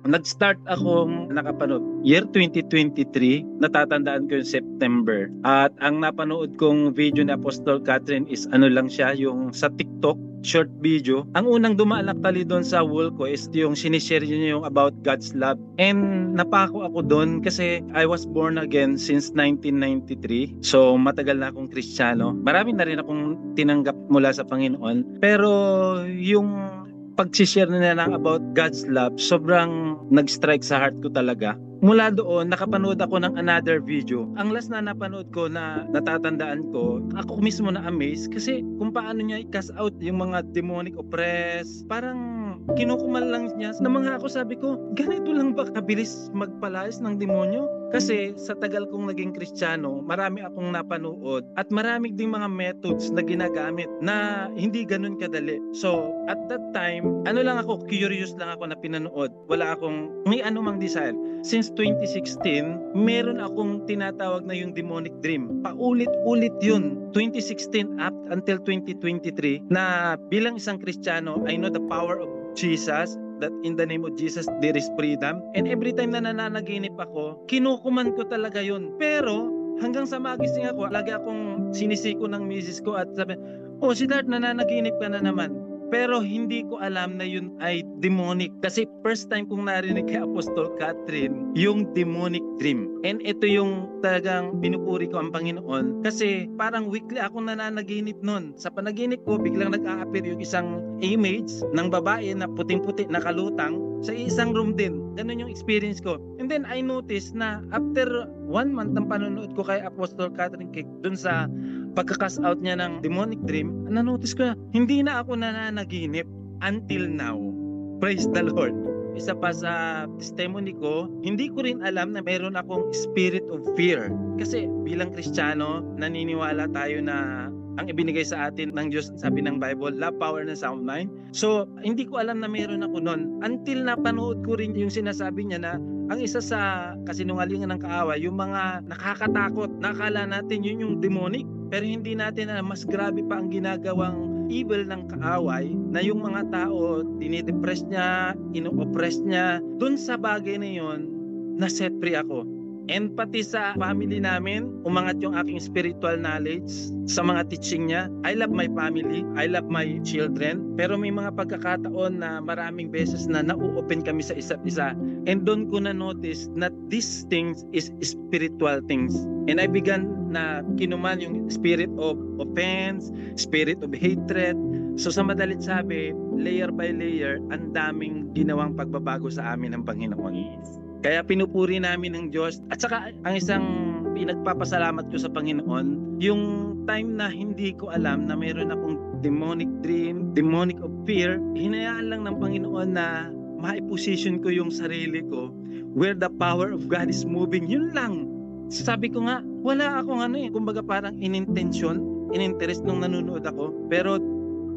Nag-start akong nakapanood year 2023, natatandaan ko yung September. At ang napanood kong video ni Apostle Catherine is ano lang siya, yung sa TikTok, short video. Ang unang dumaan actually doon sa wall ko is yung sinishare niya yung about God's love. And napako ako doon kasi I was born again since 1993. So matagal na akong Kristiyano. Marami na rin akong tinanggap mula sa Panginoon. Pero yung pag-share niya ng about God's love, sobrang nag-strike sa heart ko talaga. Mula doon, nakapanood ako ng another video. Ang last na napanood ko na natatandaan ko, ako mismo na-amaze kasi kung paano niya i-cast out yung mga demonic oppress. Parang kinukumal lang niya. Na mga ako sabi ko, ganito lang ba kabilis magpalayas ng demonyo? Kasi sa tagal kong naging Kristiyano, marami akong napanood at marami ding mga methods na ginagamit na hindi ganun kadali. So, at that time, ano lang ako, curious lang ako na pinanood. Wala akong may anumang desire. Since 2016, meron akong tinatawag na yung demonic dream. Paulit-ulit yun. 2016 up until 2023 na bilang isang Kristiyano, I know the power of Jesus, that in the name of Jesus there is freedom, and every time na nananaginip ako, kinukuman ko talaga yun. Pero hanggang sa magising ako, lagi akong sinisiko ng misis ko at sabi, oh si Dart, nananaginip ka na naman. Pero hindi ko alam na yun ay demonic. Kasi first time kong narinig kay Apostle Catherine yung demonic dream. And ito yung talagang binupuri ko ang Panginoon. Kasi parang weekly akong nananaginip nun. Sa panaginip ko, biglang nag-a-appear yung isang image ng babae na puting-puti nakalutang sa isang room din. Ganun yung experience ko. And then I noticed na after 1 month ng panonood ko kay Apostle Catherine Kick dun sa pagka-cast out niya ng demonic dream, na-notice ko na hindi na ako nananaginip until now. Praise the Lord. Isa pa sa testimony ko, hindi ko rin alam na meron akong spirit of fear. Kasi bilang Kristiyano, naniniwala tayo na ang ibinigay sa atin ng Diyos, sabi ng Bible, love, power, and sound mind. So, hindi ko alam na meron ako nun. Until napanood ko rin yung sinasabi niya na ang isa sa kasinungalingan ng kaaway, yung mga nakakatakot, nakakala natin yun yung demonic. Pero hindi natin na mas grabe pa ang ginagawang evil ng kaaway na yung mga tao, dinidepress niya, ino-oppress niya. Doon sa bagay na yun, na-set free ako. And pati sa family namin, umangat yung aking spiritual knowledge sa mga teaching niya. I love my family, I love my children. Pero may mga pagkakataon na maraming beses na nau-open kami sa isa't isa. And doon ko na-notice na these things is spiritual things. And I began na kinuman yung spirit of offense, spirit of hatred. So sa madalit sabi, layer by layer, ang daming ginawang pagbabago sa amin ng Panginoon. Kaya pinupuri namin ng Diyos. At saka ang isang pinagpapasalamat ko sa Panginoon, yung time na hindi ko alam na mayroon akong demonic dream, demonic of fear, hinayaan lang ng Panginoon na ma-position ko yung sarili ko where the power of God is moving. Yun lang. Sabi ko nga, wala akong kumbaga parang in-interest nung nanonood ako. Pero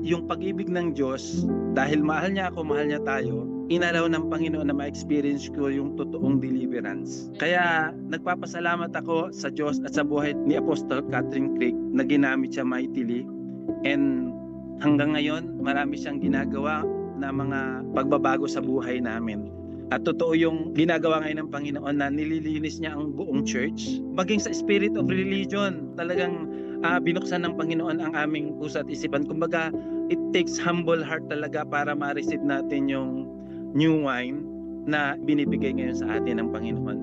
yung pag-ibig ng Diyos, dahil mahal niya ako, mahal niya tayo, inalaw ng Panginoon na ma-experience ko yung totoong deliverance. Kaya nagpapasalamat ako sa Diyos at sa buhay ni Apostle Catherine Craig na ginamit siya mightily. And hanggang ngayon, marami siyang ginagawa na mga pagbabago sa buhay namin. At totoo yung ginagawa ngayon ng Panginoon na nililinis niya ang buong church. Maging sa spirit of religion, talagang binuksan ng Panginoon ang aming puso at isipan. Kumbaga, it takes humble heart talaga para ma-receive natin yung new wine na binibigay ngayon sa atin ng Panginoon.